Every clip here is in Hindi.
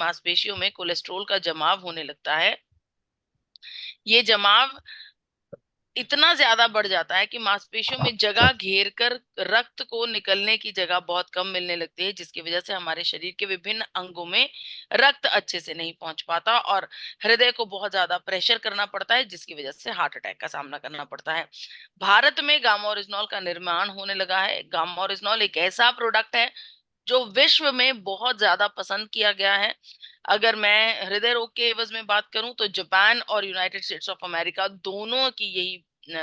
मांसपेशियों में कोलेस्ट्रॉल का जमाव होने लगता है। ये जमाव इतना ज्यादा बढ़ जाता है कि मांसपेशियों में जगह घेर कर रक्त को निकलने की जगह बहुत कम मिलने लगती है, जिसकी वजह से हमारे शरीर के विभिन्न अंगों में रक्त अच्छे से नहीं पहुंच पाता और हृदय को बहुत ज्यादा प्रेशर करना पड़ता है, जिसकी वजह से हार्ट अटैक का सामना करना पड़ता है। भारत में गामा ओरिजिनॉल का निर्माण होने लगा है। गामा ओरिजिनॉल एक ऐसा प्रोडक्ट है जो विश्व में बहुत ज्यादा पसंद किया गया है। अगर मैं हृदय रोग के एवज में बात करूं तो जापान और यूनाइटेड स्टेट्स ऑफ अमेरिका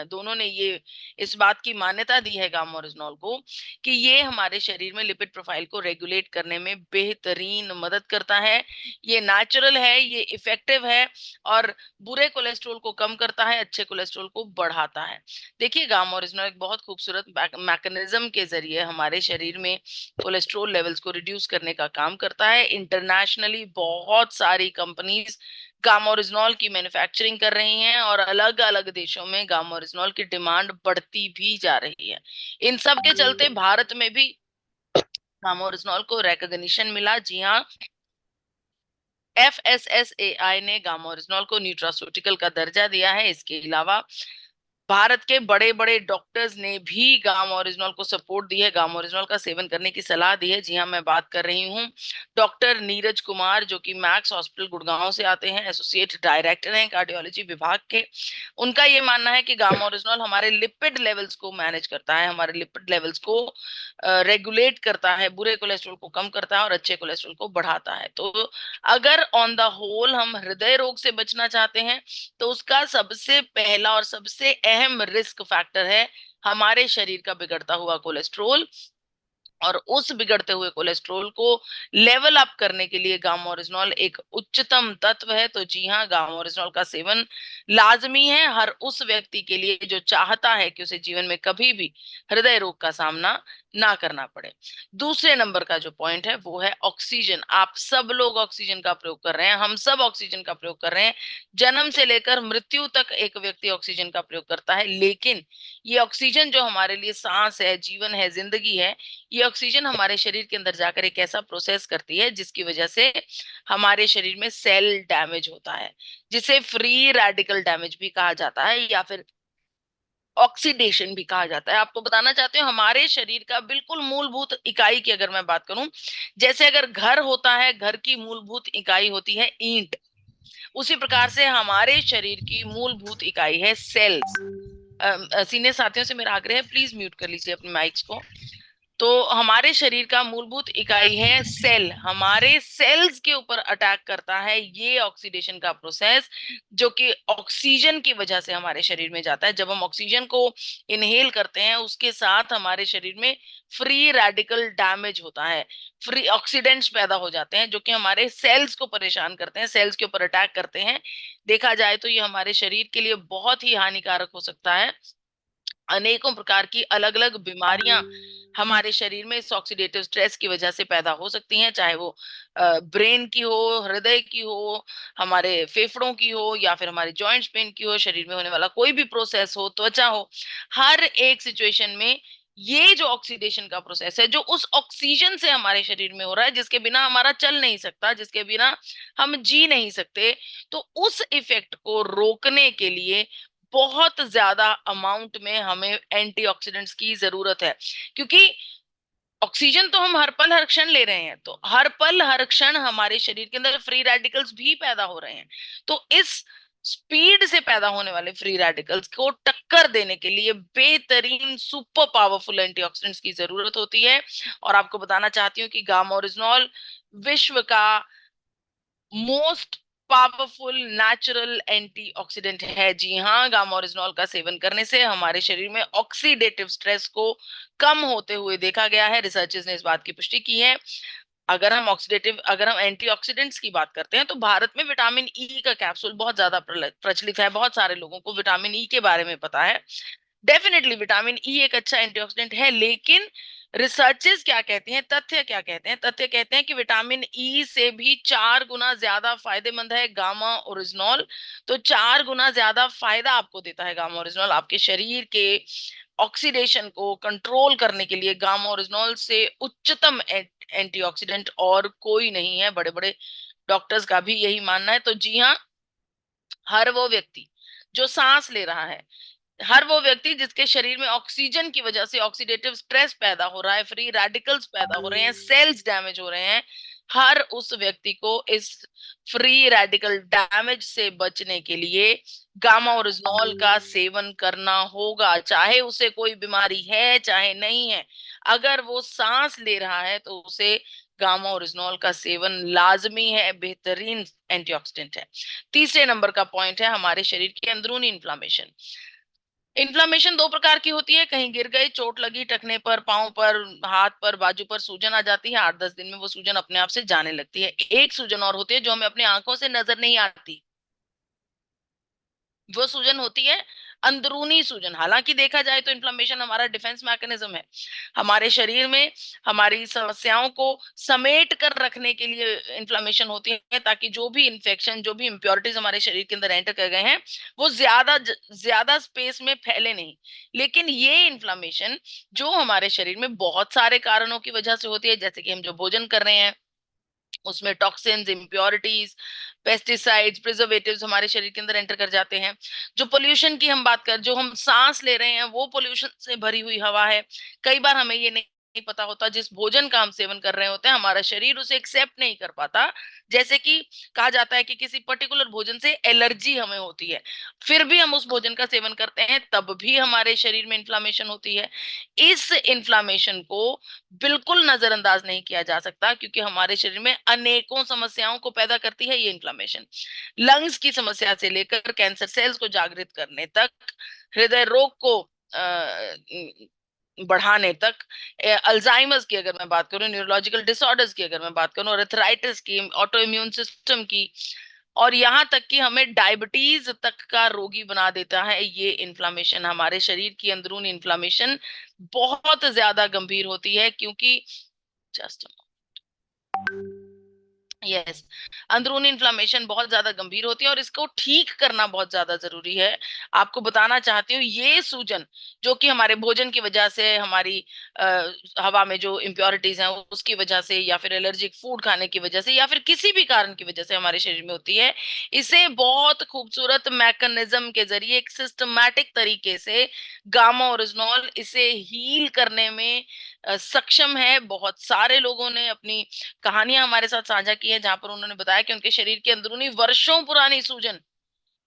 दोनों ने ये इस बात की मान्यता दी है गामा ओरिजिनॉल को कि ये हमारे शरीर में लिपिड प्रोफाइल को रेगुलेट करने में बेहतरीन मदद करता है। ये नेचुरल है, ये इफेक्टिव है और बुरे कोलेस्ट्रॉल को कम करता है, अच्छे कोलेस्ट्रॉल को बढ़ाता है। देखिए, गामा ओरिजिनॉल एक बहुत खूबसूरत मैकेनिज्म के जरिए हमारे शरीर में कोलेस्ट्रॉल लेवल्स को रिड्यूस करने का काम करता है। इंटरनेशनली बहुत सारी कंपनीज गामा ओरिजिनॉल की मैन्युफैक्चरिंग कर रही हैं और अलग अलग देशों में गामा ओरिजिनॉल की डिमांड बढ़ती भी जा रही है। इन सब के चलते भारत में भी गामा ओरिजिनॉल को रिकॉग्निशन मिला। जी हाँ, FSSAI ने गामा ओरिजिनॉल को न्यूट्रास्यूटिकल का दर्जा दिया है। इसके अलावा भारत के बड़े बड़े डॉक्टर्स ने भी गामा ओरिजिनॉल को सपोर्ट दी है, गामा ओरिजिनॉल का सेवन करने की सलाह दी है। जी हाँ, मैं बात कर रही हूँ डॉक्टर नीरज कुमार, जो कि मैक्स हॉस्पिटल गुड़गांव से आते हैं, एसोसिएट डायरेक्टर हैं कार्डियोलॉजी विभाग के। उनका ये मानना है कि गामा ओरिजिनॉल हमारे लिपिड लेवल्स को मैनेज करता है, हमारे लिपिड लेवल्स को रेगुलेट करता है, बुरे कोलेस्ट्रॉल को कम करता है और अच्छे कोलेस्ट्रॉल को बढ़ाता है। तो अगर ऑन द होल हम हृदय रोग से बचना चाहते हैं तो उसका सबसे पहला और सबसे अहम रिस्क फैक्टर है हमारे शरीर का बिगड़ता हुआ कोलेस्ट्रोल। और उस बिगड़ते हुए कोलेस्ट्रोल को लेवल अप करने के लिए गामा ओरिजिनॉल एक उच्चतम तत्व है। तो जी हाँ, गामा ओरिजिनॉल का सेवन लाजमी है हर उस व्यक्ति के लिए जो चाहता है कि उसे जीवन में कभी भी हृदय रोग का सामना ना करना पड़े। दूसरे नंबर का जो पॉइंट है वो है ऑक्सीजन। आप सब लोग ऑक्सीजन का प्रयोग कर रहे हैं, हम सब ऑक्सीजन का प्रयोग कर रहे हैं। जन्म से लेकर मृत्यु तक एक व्यक्ति ऑक्सीजन का प्रयोग करता है, लेकिन ये ऑक्सीजन जो हमारे लिए सांस है, जीवन है, जिंदगी है, ये ऑक्सीजन हमारे शरीर के अंदर जाकर एक ऐसा प्रोसेस करती है जिसकी वजह से हमारे शरीर में सेल डैमेज होता है, जिसे फ्री रेडिकल डैमेज भी कहा जाता है या फिर ऑक्सीडेशन भी कहा जाता है। आपको बताना चाहती हूँ, हमारे शरीर का बिल्कुल मूलभूत इकाई की अगर मैं बात करूं, जैसे अगर घर होता है, घर की मूलभूत इकाई होती है ईंट, उसी प्रकार से हमारे शरीर की मूलभूत इकाई है सेल्स। सीनियर साथियों से मेरा आग्रह है, प्लीज म्यूट कर लीजिए अपने माइक्स को। तो हमारे शरीर का मूलभूत इकाई है सेल। हमारे सेल्स के ऊपर अटैक करता है ये ऑक्सीडेशन का प्रोसेस, जो कि ऑक्सीजन की वजह से हमारे शरीर में जाता है। जब हम ऑक्सीजन को इनहेल करते हैं, उसके साथ हमारे शरीर में फ्री रेडिकल डैमेज होता है, फ्री ऑक्सीडेंट्स पैदा हो जाते हैं जो कि हमारे सेल्स को परेशान करते हैं, सेल्स के ऊपर अटैक करते हैं। देखा जाए तो ये हमारे शरीर के लिए बहुत ही हानिकारक हो सकता है। अनेकों प्रकार की अलग अलग बीमारियां हमारे शरीर में इस ऑक्सीडेटिव स्ट्रेस की वजह से पैदा हो सकती हैं, चाहे वो ब्रेन की हो, हृदय की हो, हमारे फेफड़ों की हो या फिर हमारे जॉइंट्स पेन की हो, शरीर में होने वाला कोई भी प्रोसेस हो, त्वचा हो। हर एक सिचुएशन में ये जो ऑक्सीडेशन का प्रोसेस है, जो उस ऑक्सीजन से हमारे शरीर में हो रहा है जिसके बिना हमारा चल नहीं सकता, जिसके बिना हम जी नहीं सकते, तो उस इफेक्ट को रोकने के लिए बहुत ज्यादा अमाउंट में हमें एंटीऑक्सीडेंट्स की जरूरत है। क्योंकि ऑक्सीजन तो हम हर पल हर क्षण ले रहे हैं, तो हर पल हर क्षण हमारे शरीर के अंदर फ्री रेडिकल्स भी पैदा हो रहे हैं। तो इस स्पीड से पैदा होने वाले फ्री रेडिकल्स को टक्कर देने के लिए बेहतरीन सुपर पावरफुल एंटीऑक्सीडेंट्स की जरूरत होती है। और आपको बताना चाहती हूँ कि गामा ओरिजिनॉल विश्व का मोस्ट पावरफुल नेचुरल एंटीऑक्सीडेंट है। जी हाँ, गामा ओरिजिनॉल का सेवन करने से हमारे शरीर में ऑक्सीडेटिव स्ट्रेस को कम होते हुए देखा गया है। रिसर्चर्स ने इस बात की पुष्टि की है। अगर हम एंटीऑक्सीडेंट्स की बात करते हैं तो भारत में विटामिन ई का कैप्सूल बहुत ज्यादा प्रचलित है। बहुत सारे लोगों को विटामिन ई के बारे में पता है। डेफिनेटली विटामिन ई एक अच्छा एंटीऑक्सीडेंट है, लेकिन रिसर्चेस क्या कहती हैं, तथ्य क्या कहते हैं? तथ्य कहते हैं कि विटामिन ई से भी 4 गुना ज्यादा फायदेमंद है गामा ओरिजिनॉल। तो 4 गुना ज्यादा फायदा आपको देता है गामा ओरिजिनॉल। आपके शरीर के ऑक्सीडेशन को कंट्रोल करने के लिए गामा ओरिजिनॉल से उच्चतम एंटीऑक्सीडेंट और कोई नहीं है। बड़े बड़े डॉक्टर्स का भी यही मानना है। तो जी हाँ, हर वो व्यक्ति जो सांस ले रहा है, हर वो व्यक्ति जिसके शरीर में ऑक्सीजन की वजह से ऑक्सीडेटिव स्ट्रेस पैदा हो रहा है, फ्री रेडिकल्स पैदा हो रहे हैं, सेल्स डैमेज हो रहे हैं, हर उस व्यक्ति को इस फ्री रेडिकल डैमेज से बचने के लिए गामा ओरिजिनॉल का सेवन करना होगा, चाहे उसे कोई बीमारी है चाहे नहीं है। अगर वो सांस ले रहा है तो उसे गामा ओरिजिनॉल का सेवन लाजमी है, बेहतरीन एंटीऑक्सीडेंट है। तीसरे नंबर का पॉइंट है हमारे शरीर की अंदरूनी इन्फ्लामेशन। इन्फ्लामेशन दो प्रकार की होती है, कहीं गिर गए, चोट लगी टखने पर, पांव पर, हाथ पर, बाजू पर सूजन आ जाती है, 8-10 दिन में वो सूजन अपने आप से जाने लगती है। एक सूजन और होती है जो हमें अपनी आंखों से नजर नहीं आती, वो सूजन होती है अंदरूनी सूजन। हालांकि देखा जाए तो इन्फ्लेमेशन हमारा डिफेंस मैकेनिज्म है, हमारे शरीर में हमारी समस्याओं को समेट कर रखने के लिए इन्फ्लेमेशन होती है, ताकि जो भी इन्फेक्शन, जो भी इम्प्योरिटीज हमारे शरीर के अंदर एंटर कर गए हैं वो ज्यादा स्पेस में फैले नहीं। लेकिन ये इन्फ्लेमेशन जो हमारे शरीर में बहुत सारे कारणों की वजह से होती है, जैसे कि हम जो भोजन कर रहे हैं उसमें टॉक्सिन्स, इम्प्योरिटीज, पेस्टिसाइड्स, प्रिजर्वेटिव्स हमारे शरीर के अंदर एंटर कर जाते हैं। जो पोल्यूशन की हम बात कर, जो हम सांस ले रहे हैं वो पोल्यूशन से भरी हुई हवा है। कई बार हमें ये नहीं पता होता, जिस भोजन का हम सेवन कर रहे होते हैं हमारा शरीर उसे एक्सेप्ट नहीं कर पाता। जैसे कि कहा जाता है कि किसी पर्टिकुलर भोजन से एलर्जी हमें होती है, फिर भी हम उस भोजन का सेवन करते हैं, तब भी हमारे शरीर में इन्फ्लामेशन होती है। इस इन्फ्लामेशन को बिल्कुल नजरअंदाज नहीं किया जा सकता, क्योंकि हमारे शरीर में अनेकों समस्याओं को पैदा करती है ये इन्फ्लामेशन। लंग्स की समस्या से लेकर कैंसर सेल्स को जागृत करने तक, हृदय रोग को बढ़ाने तक, अल्जाइमर्स की अगर मैं बात करूं, न्यूरोलॉजिकल डिसऑर्डर्स की अगर मैं बात करूं, अर्थराइटिस की, ऑटो इम्यून सिस्टम की, और यहाँ तक कि हमें डायबिटीज तक का रोगी बना देता है ये इन्फ्लामेशन। हमारे शरीर की अंदरूनी इन्फ्लामेशन बहुत ज्यादा गंभीर होती है, क्योंकि जस्ट यस, अंदरूनी इन्फ्लामेशन बहुत ज्यादा गंभीर होती है और इसको ठीक करना बहुत ज्यादा जरूरी है। आपको बताना चाहती हूँ, ये सूजन जो कि हमारे भोजन की वजह से, हमारी हवा में जो इम्प्योरिटीज हैं उसकी वजह से, या फिर एलर्जिक फूड खाने की वजह से, या फिर किसी भी कारण की वजह से हमारे शरीर में होती है, इसे बहुत खूबसूरत मैकेनिज्म के जरिए, एक सिस्टमैटिक तरीके से गामा ओरिजिनॉल इसे हील करने में सक्षम है। बहुत सारे लोगों ने अपनी कहानियां हमारे साथ साझा की है, जहां पर उन्होंने बताया कि उनके शरीर के अंदरूनी वर्षों पुरानी सूजन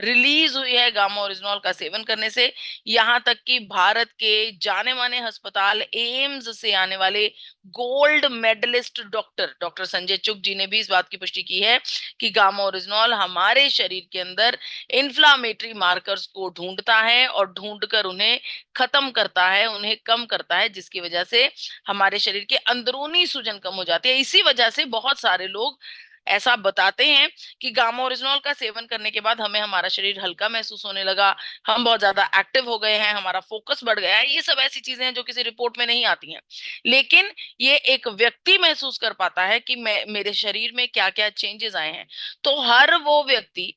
रिलीज हुई है गामा ओरिजिनॉल का सेवन करने से। यहां तक कि भारत के जाने माने अस्पताल एम्स से आने वाले gold medallist doctor doctor Sanjay Chugh ji ने भी इस बात की पुष्टि की है कि गामा ओरिजिनॉल हमारे शरीर के अंदर इंफ्लामेटरी मार्कर्स को ढूंढता है और ढूंढकर उन्हें खत्म करता है, उन्हें कम करता है, जिसकी वजह से हमारे शरीर के अंदरूनी सूजन कम हो जाती है। इसी वजह से बहुत सारे लोग ऐसा बताते हैं कि गामा ओरिजिनॉल का सेवन करने के बाद हमें हमारा शरीर हल्का महसूस होने लगा, हम बहुत ज्यादा एक्टिव हो गए हैं, हमारा फोकस बढ़ गया है। ये सब ऐसी चीजें हैं जो किसी रिपोर्ट में नहीं आती हैं, लेकिन ये एक व्यक्ति महसूस कर पाता है कि मैं, मेरे शरीर में क्या क्या चेंजेस आए हैं। तो हर वो व्यक्ति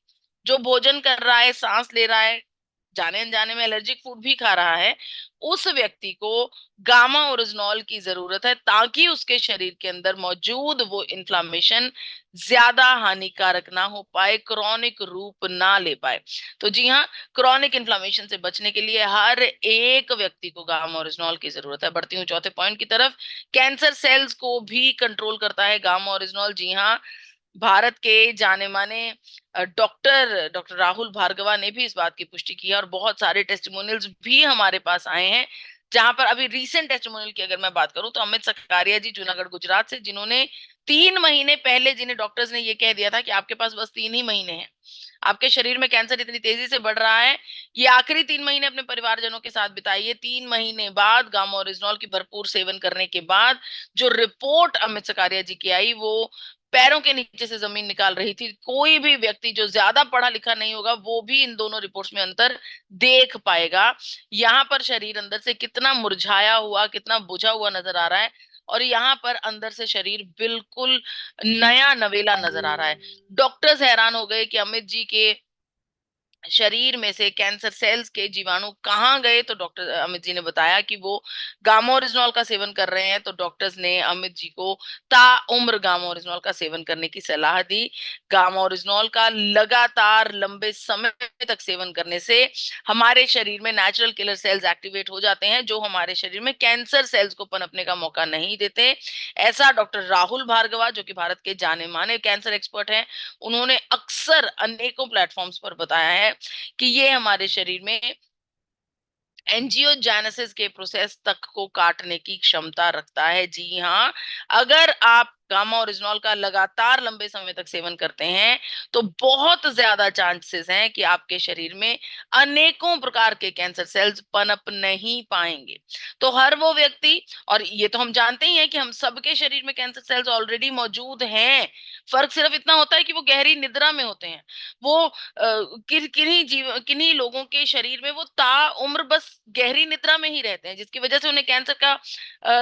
जो भोजन कर रहा है, सांस ले रहा है, जाने अनजाने में एलर्जिक फूड भी खा रहा है, उस व्यक्ति को गामा ओरिजिनॉल की जरूरत है, ताकि उसके शरीर के अंदर मौजूद वो इन्फ्लामेशन ज्यादा हानिकारक ना हो पाए, क्रॉनिक रूप ना ले पाए। तो जी हाँ, क्रॉनिक इन्फ्लामेशन से बचने के लिए हर एक व्यक्ति को गामा ओरिजिनॉल की जरूरत है। बढ़ती हूँ चौथे पॉइंट की तरफ। कैंसर सेल्स को भी कंट्रोल करता है गामा ओरिजिनॉल। जी हाँ, भारत के जाने माने डॉक्टर डॉक्टर राहुल भार्गवा ने भी इस बात की पुष्टि की है, और बहुत सारे टेस्टिमोनियल्स भी हमारे पास आए हैं। जहां पर अभी रीसेंट टेस्टिमोनियल की अगर मैं बात करूं तो अमित सकारिया जी, जूनागढ़ गुजरात से, जिन्होंने 3 महीने पहले, जिन्हें डॉक्टर्स ने ये कह दिया था कि आपके पास बस 3 ही महीने हैं, आपके शरीर में कैंसर इतनी तेजी से बढ़ रहा है, ये आखिरी 3 महीने अपने परिवारजनों के साथ बिताइए। 3 महीने बाद गामा ओरिजिनॉल की भरपूर सेवन करने के बाद जो रिपोर्ट अमित सकारिया जी की आई, वो पैरों के नीचे से जमीन निकाल रही थी। कोई भी व्यक्ति जो ज्यादा पढ़ा लिखा नहीं होगा वो भी इन दोनों रिपोर्ट्स में अंतर देख पाएगा। यहाँ पर शरीर अंदर से कितना मुरझाया हुआ, कितना बुझा हुआ नजर आ रहा है, और यहाँ पर अंदर से शरीर बिल्कुल नया नवेला नजर आ रहा है। डॉक्टर्स हैरान हो गए कि अमित जी के शरीर में से कैंसर सेल्स के जीवाणु कहाँ गए, तो डॉक्टर अमित जी ने बताया कि वो गामा ओरिजिनॉल का सेवन कर रहे हैं। तो डॉक्टर्स ने अमित जी को ताउम्र गामा ओरिजिनॉल का सेवन करने की सलाह दी। गामा ओरिजिनॉल का लगातार लंबे समय तक सेवन करने से हमारे शरीर में नेचुरल किलर सेल्स एक्टिवेट हो जाते हैं, जो हमारे शरीर में कैंसर सेल्स को पनपने का मौका नहीं देते। ऐसा डॉक्टर राहुल भार्गवा, जो कि भारत के जाने माने कैंसर एक्सपर्ट हैं, उन्होंने अक्सर अनेकों प्लेटफॉर्म्स पर बताया है कि ये हमारे शरीर में एंजियोजेनेसिस के प्रोसेस तक को काटने की क्षमता रखता है। जी हाँ, अगर आप गामा ओरिजिनॉल का लगातार लंबे समय तक सेवन करते हैं तो बहुत ज्यादा चांसेस हैं कि आपके शरीर में अनेकों प्रकार के कैंसर सेल्स पनप नहीं पाएंगे। तो हर वो व्यक्ति, और ये तो हम जानते ही हैं कि हम सबके शरीर में कैंसर सेल्स ऑलरेडी मौजूद हैं, फर्क सिर्फ इतना होता है कि वो गहरी निद्रा में होते हैं। वो किन्हीं लोगों के शरीर में वो ताउम्र बस गहरी निद्रा में ही रहते हैं, जिसकी वजह से उन्हें कैंसर का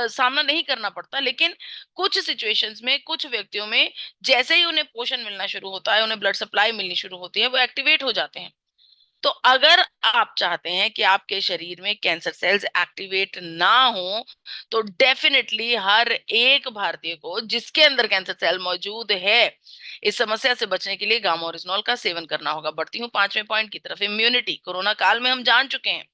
सामना नहीं करना पड़ता। लेकिन कुछ सिचुएशंस में, कुछ व्यक्तियों में, जैसे ही उन्हें पोषण मिलना शुरू होता है, उन्हें ब्लड सप्लाई मिलनी शुरू होती है, वो एक्टिवेट हो जाते हैं। तो अगर आप चाहते हैं कि आपके शरीर में कैंसर सेल्स एक्टिवेट ना हो, तो डेफिनेटली हर एक भारतीय को जिसके अंदर कैंसर सेल मौजूद है, इस समस्या से बचने के लिए गामा ओरिजिनॉल का सेवन करना होगा। बढ़ती हूँ 5वें पॉइंट की तरफ, इम्यूनिटी। कोरोना काल में हम जान चुके हैं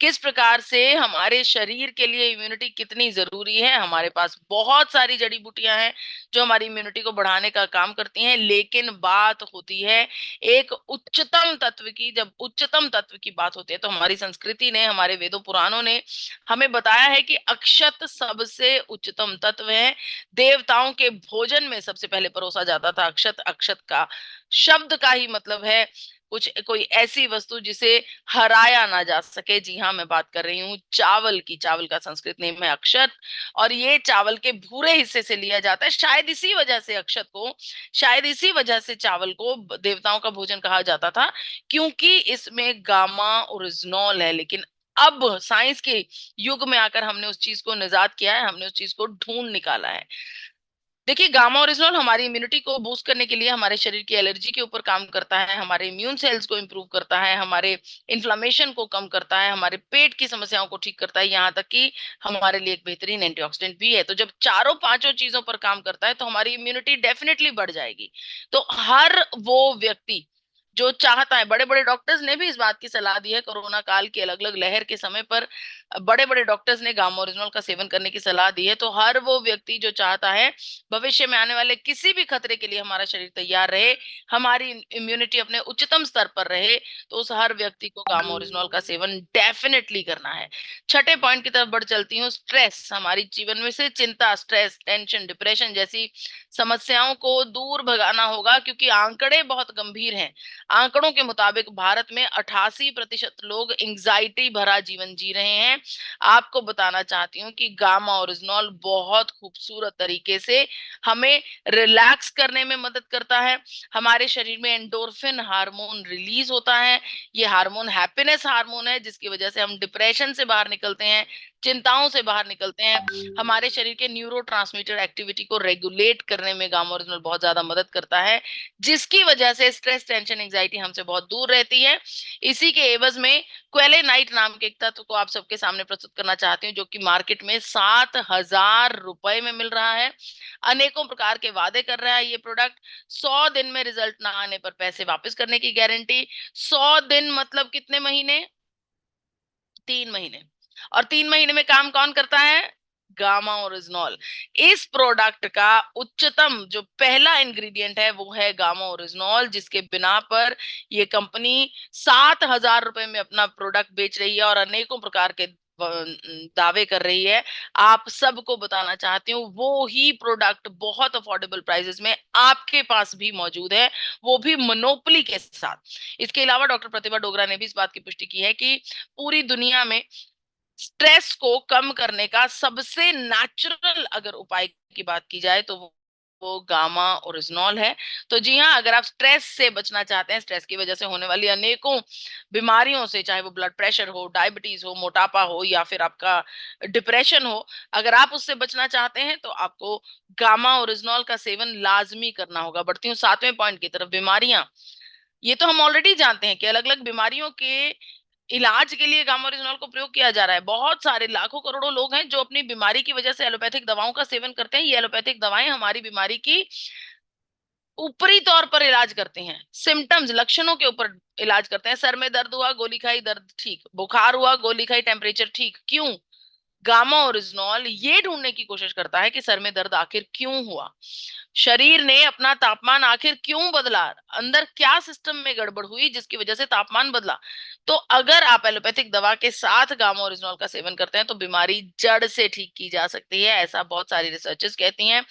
किस प्रकार से हमारे शरीर के लिए इम्यूनिटी कितनी जरूरी है। हमारे पास बहुत सारी जड़ी बूटियां हैं जो हमारी इम्यूनिटी को बढ़ाने का काम करती हैं, लेकिन बात होती है एक उच्चतम तत्व की। जब उच्चतम तत्व की बात होती है तो हमारी संस्कृति ने, हमारे वेदों पुराणों ने हमें बताया है कि अक्षत सबसे उच्चतम तत्व है। देवताओं के भोजन में सबसे पहले परोसा जाता था अक्षत। अक्षत का शब्द का ही मतलब है कुछ, कोई ऐसी वस्तु जिसे हराया ना जा सके। जी हाँ, मैं बात कर रही हूँ चावल की। चावल का संस्कृत नेम है अक्षत, और ये चावल के भूरे हिस्से से लिया जाता है। शायद इसी वजह से अक्षत को, शायद इसी वजह से चावल को देवताओं का भोजन कहा जाता था, क्योंकि इसमें गामा ओरिजिनॉल है। लेकिन अब साइंस के युग में आकर हमने उस चीज को निजात किया है, हमने उस चीज को ढूंढ निकाला है। देखिए, गामा ओरिजिनॉल हमारी इम्यूनिटी को बूस्ट करने के लिए, हमारे शरीर की एलर्जी के ऊपर काम करता है, हमारे इम्यून सेल्स को इंप्रूव करता है, हमारे इन्फ्लामेशन को कम करता है, हमारे पेट की समस्याओं को ठीक करता है, यहाँ तक कि हमारे लिए एक बेहतरीन एंटीऑक्सीडेंट भी है। तो जब चारों पांचों चीजों पर काम करता है तो हमारी इम्यूनिटी डेफिनेटली बढ़ जाएगी। तो हर वो व्यक्ति जो चाहता है, बड़े बड़े डॉक्टर्स ने भी इस बात की सलाह दी है, कोरोना काल की अलग अलग लहर के समय पर बड़े बड़े डॉक्टर्स ने गामा ओरिजिनॉल का सेवन करने की सलाह दी है। तो हर वो व्यक्ति जो चाहता है भविष्य में आने वाले किसी भी खतरे के लिए हमारा शरीर तैयार रहे, हमारी इम्यूनिटी अपने उच्चतम स्तर पर रहे, तो उस हर व्यक्ति को गामा ओरिजिनॉल का सेवन डेफिनेटली करना है। छठे पॉइंट की तरफ बढ़ चलती हूँ, स्ट्रेस। हमारी जीवन में से चिंता, स्ट्रेस, टेंशन, डिप्रेशन जैसी समस्याओं को दूर भगाना होगा, क्योंकि आंकड़े बहुत गंभीर हैं। आंकड़ों के मुताबिक भारत में 88% लोग एंजाइटी भरा जीवन जी रहे हैं। आपको बताना चाहती हूँ कि गामा ओरिजिनॉल बहुत खूबसूरत तरीके से हमें रिलैक्स करने में मदद करता है। हमारे शरीर में एंडोर्फिन हार्मोन रिलीज होता है। ये हार्मोन हैप्पीनेस हार्मोन है, जिसकी वजह से हम डिप्रेशन से बाहर निकलते हैं, चिंताओं से बाहर निकलते हैं। हमारे शरीर के न्यूरोट्रांसमीटर एक्टिविटी को रेगुलेट करने में गामा ओरिजिनॉल बहुत ज्यादा मदद करता है, जिसकी वजह से स्ट्रेस, टेंशन, एंजाइटी हमसे बहुत दूर रहती है। इसी के एवज में क्वेलेनाइट नाम के एक तत्व को आप सबके सामने प्रस्तुत करना चाहती हूँ, जो कि मार्केट में 7,000 रुपए में मिल रहा है। अनेकों प्रकार के वादे कर रहा है ये प्रोडक्ट। 100 दिन में रिजल्ट ना आने पर पैसे वापस करने की गारंटी। 100 दिन मतलब कितने महीने? 3 महीने। और 3 महीने में काम कौन करता है? Gamma oryzanol. इस प्रोडक्ट का उच्चतम जो पहला इंग्रेडिएंट है वो है गामा ओरिजिनॉल, जिसके बिना पर ये कंपनी 7,000 रुपए में अपना प्रोडक्ट बेच रही है और अनेकों प्रकार के दावे कर रही है। आप सबको बताना चाहती हूँ वो ही प्रोडक्ट बहुत अफोर्डेबल प्राइसेस में आपके पास भी मौजूद है, वो भी मोनोपोली के साथ। इसके अलावा डॉक्टर प्रतिभा डोगरा ने भी इस बात की पुष्टि की है कि पूरी दुनिया में स्ट्रेस को कम करने का सबसे नेचुरल अगर उपाय की बात की जाए तो वो गामा ओरिजिनॉल है। तो जी हाँ, अगर आप स्ट्रेस से बचना चाहते हैं, स्ट्रेस की वजह से होने वाली अनेकों बीमारियों से, चाहे वो ब्लड प्रेशर हो, डायबिटीज हो, मोटापा हो, या फिर आपका डिप्रेशन हो, अगर आप उससे बचना चाहते हैं तो आपको गामा ओरिजिनॉल का सेवन लाजमी करना होगा। बढ़ती हूँ 7वें पॉइंट की तरफ, बीमारियां। ये तो हम ऑलरेडी जानते हैं कि अलग अलग बीमारियों के इलाज के लिए गामा ओरिजिनॉल को प्रयोग किया जा रहा है। बहुत सारे लाखों करोड़ों लोग हैं जो अपनी बीमारी की वजह से एलोपैथिक दवाओं का सेवन करते हैं। ये एलोपैथिक दवाएं हमारी बीमारी की ऊपरी तौर पर इलाज करते हैं, सिम्टम्स लक्षणों के ऊपर इलाज करते हैं। सर में दर्द हुआ, गोली खाई, दर्द ठीक। बुखार हुआ, गोली खाई, टेम्परेचर ठीक। क्यों? गामा ओरिजिनॉल ये ढूंढने की कोशिश करता है कि सर में दर्द आखिर क्यों हुआ, शरीर ने अपना तापमान आखिर क्यों बदला, अंदर क्या सिस्टम में गड़बड़ हुई जिसकी वजह से तापमान बदला। तो अगर आप एलोपैथिक दवा के साथ गामा ओरिजिनॉल का सेवन करते हैं तो बीमारी जड़ से ठीक की जा सकती है, ऐसा बहुत सारी रिसर्चेस कहती हैं।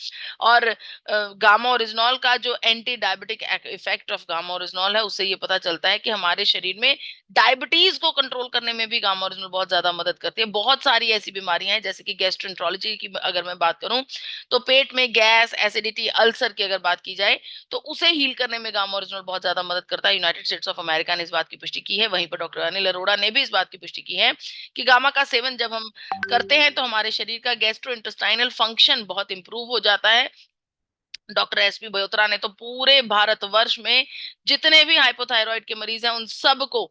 और गामा ओरिजिनॉल का जो anti diabetic effect of gamma oryzanol है, उससे ये पता चलता है कि हमारे शरीर में डायबिटीज को कंट्रोल करने में भी गामा ओरिजिनॉल बहुत ज्यादा मदद करती है। बहुत सारी ऐसी बीमारियां हैं, जैसे कि गैस्ट्रोएंटरोलॉजी की अगर मैं बात करूं, तो पेट में गैस, एसिडिटी, अल्सर की अगर बात की जाए तो उसे हील करने में गामा ओरिजिनल बहुत ज्यादा मदद करता है। यूनाइटेड स्टेट्स ऑफ अमेरिका ने इस बात की पुष्टि की है, वहीं पर डॉक्टर अनिल अरोड़ा ने भी इस बात की पुष्टि की है कि गामा का सेवन जब हम करते हैं तो हमारे शरीर का गैस्ट्रो इंटेस्टाइनल फंक्शन बहुत इंप्रूव हो जाता है। डॉक्टर एसपी बयोत्रा ने तो पूरे भारतवर्ष में जितने भी हाइपोथायराइड के मरीज हैं उन सबको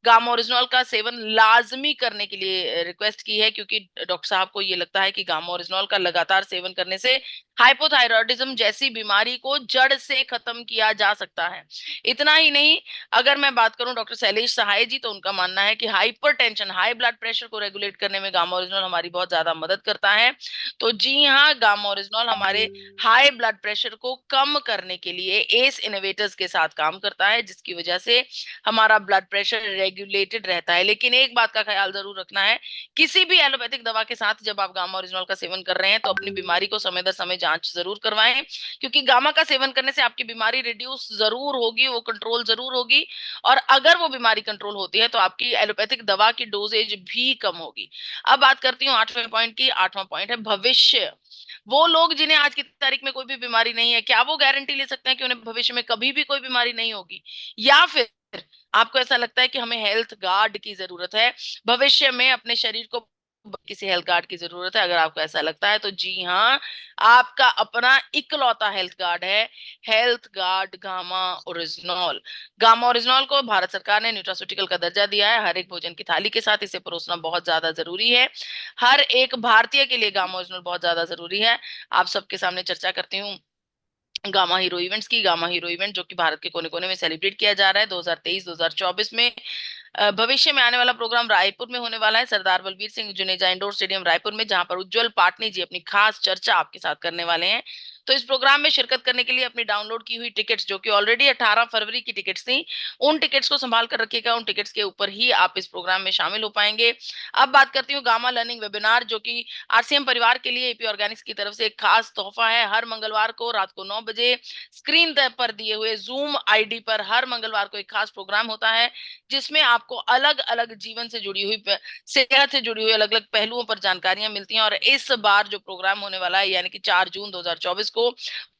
गामा ओरिजिनॉल का सेवन लाजमी करने के लिए रिक्वेस्ट की है, क्योंकि डॉक्टर साहब को ये लगता है कि गामा ओरिजिनॉल का लगातार सेवन करने से हाइपोथायराइडिज्म जैसी बीमारी को जड़ से खत्म किया जा सकता है। इतना ही नहीं, अगर मैं बात करूं डॉक्टर शैलेश सहाय जी, तो उनका मानना है कि हाइपरटेंशन, हाई ब्लड प्रेशर को रेगुलेट करने में गामा ओरिजिनॉल हमारी बहुत ज्यादा मदद करता है। तो जी हाँ, गामा ओरिजिनॉल हमारे हाई ब्लड प्रेशर को कम करने के लिए एस इनोवेटर्स के साथ काम करता है, जिसकी वजह से हमारा ब्लड प्रेशर रेगुलेटेड रहता है। लेकिन एक बात का ख्याल जरूर रखना है, किसी भी एलोपैथिक दवा के साथ जब आप गामा ओरिजिनॉल का सेवन कर रहे हैं तो अपनी बीमारी को समय दर समय जांच जरूर करवाएं, क्योंकि गामा का सेवन करने से आपकी बीमारी रिड्यूस जरूर होगी, वो कंट्रोल जरूर होगी। और अगर वो बीमारी कंट्रोल होती है तो आपकी एलोपैथिक दवा की डोजेज भी कम होगी। अब बात करती हूँ 8वें पॉइंट की। 8वां पॉइंट है भविष्य। वो लोग जिन्हें आज की तारीख में कोई भी बीमारी नहीं है, क्या वो गारंटी ले सकते हैं कि उन्हें भविष्य में कभी भी कोई बीमारी नहीं होगी? या फिर आपको ऐसा लगता है कि हमें हेल्थ गार्ड की जरूरत है, भविष्य में अपने शरीर को किसी हेल्थ गार्ड की जरूरत है? अगर आपको ऐसा लगता है तो जी हाँ, आपका अपना इकलौता हेल्थ गार्ड है, health guard gamma oryzanol. Gamma oryzanol को भारत सरकार ने न्यूट्रास्यूटिकल का दर्जा दिया है। हर एक भोजन की थाली के साथ इसे परोसना बहुत ज्यादा जरूरी है। हर एक भारतीय के लिए गामा ओरिजिनल बहुत ज्यादा जरूरी है। आप सबके सामने चर्चा करती हूँ गामा हीरो इवेंट्स की। गामा हीरो इवेंट जो कि भारत के कोने कोने में सेलिब्रेट किया जा रहा है 2023-2024 में। भविष्य में आने वाला प्रोग्राम रायपुर में होने वाला है, सरदार बलबीर सिंह जुनेजा इंडोर स्टेडियम रायपुर में, जहां पर उज्जवल पाटनी जी अपनी खास चर्चा आपके साथ करने वाले हैं। तो इस प्रोग्राम में शिरकत करने के लिए अपनी डाउनलोड की हुई टिकट्स, जो कि ऑलरेडी 18 फरवरी की टिकट्स थी, उन टिकट्स को संभाल कर रखिएगा। उन टिकट्स के ऊपर ही आप इस प्रोग्राम में शामिल हो पाएंगे। अब बात करती हूँ गामा लर्निंग वेबिनार, जो कि आरसीएम परिवार के लिए एपी ऑर्गेनिक्स की तरफ से एक खास तोहफा है। हर मंगलवार को रात को 9 बजे स्क्रीन पर दिए हुए जूम आईडी पर हर मंगलवार को एक खास प्रोग्राम होता है, जिसमें आपको अलग अलग जीवन से जुड़ी हुई, सेहत से जुड़ी हुई अलग अलग पहलुओं पर जानकारियां मिलती हैं। और इस बार जो प्रोग्राम होने वाला है, यानी कि 4 जून 2024 को,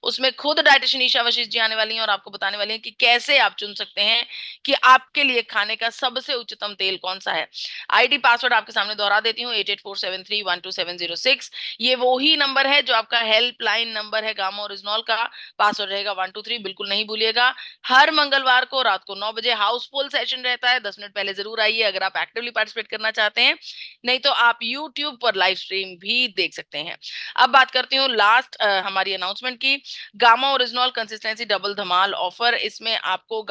उसमें खुद डाइटिशियन ईशा वशिष्ठ जी आने वाली हैं और आपको बताने वाली हैं कि कैसे आप चुन सकते हैं कि आपके लिए खाने का सबसे उच्चतम तेल कौन सा है। आईडी पासवर्ड आपके सामने दोहरा देती हूँ, 8847312706। ये वो ही नंबर है जो आपका हेल्पलाइन नंबर है गामा ओरिजिनॉल का। पासवर्ड रहेगा 123, बिल्कुल नहीं भूलिएगा। हर मंगलवार को रात को 9 बजे हाउसफुल सेशन रहता है, 10 मिनट पहले जरूर आइए अगर आप एक्टिवली पार्टिसिपेट करना चाहते हैं, नहीं तो आप यूट्यूब पर लाइव स्ट्रीम भी देख सकते हैं। अब बात करती हूँ लास्ट हमारी अनाउंसमेंट की। गामा ओरिजिनॉल कंसिस्टेंसी डबल धमाल ऑफर, इसमें आपको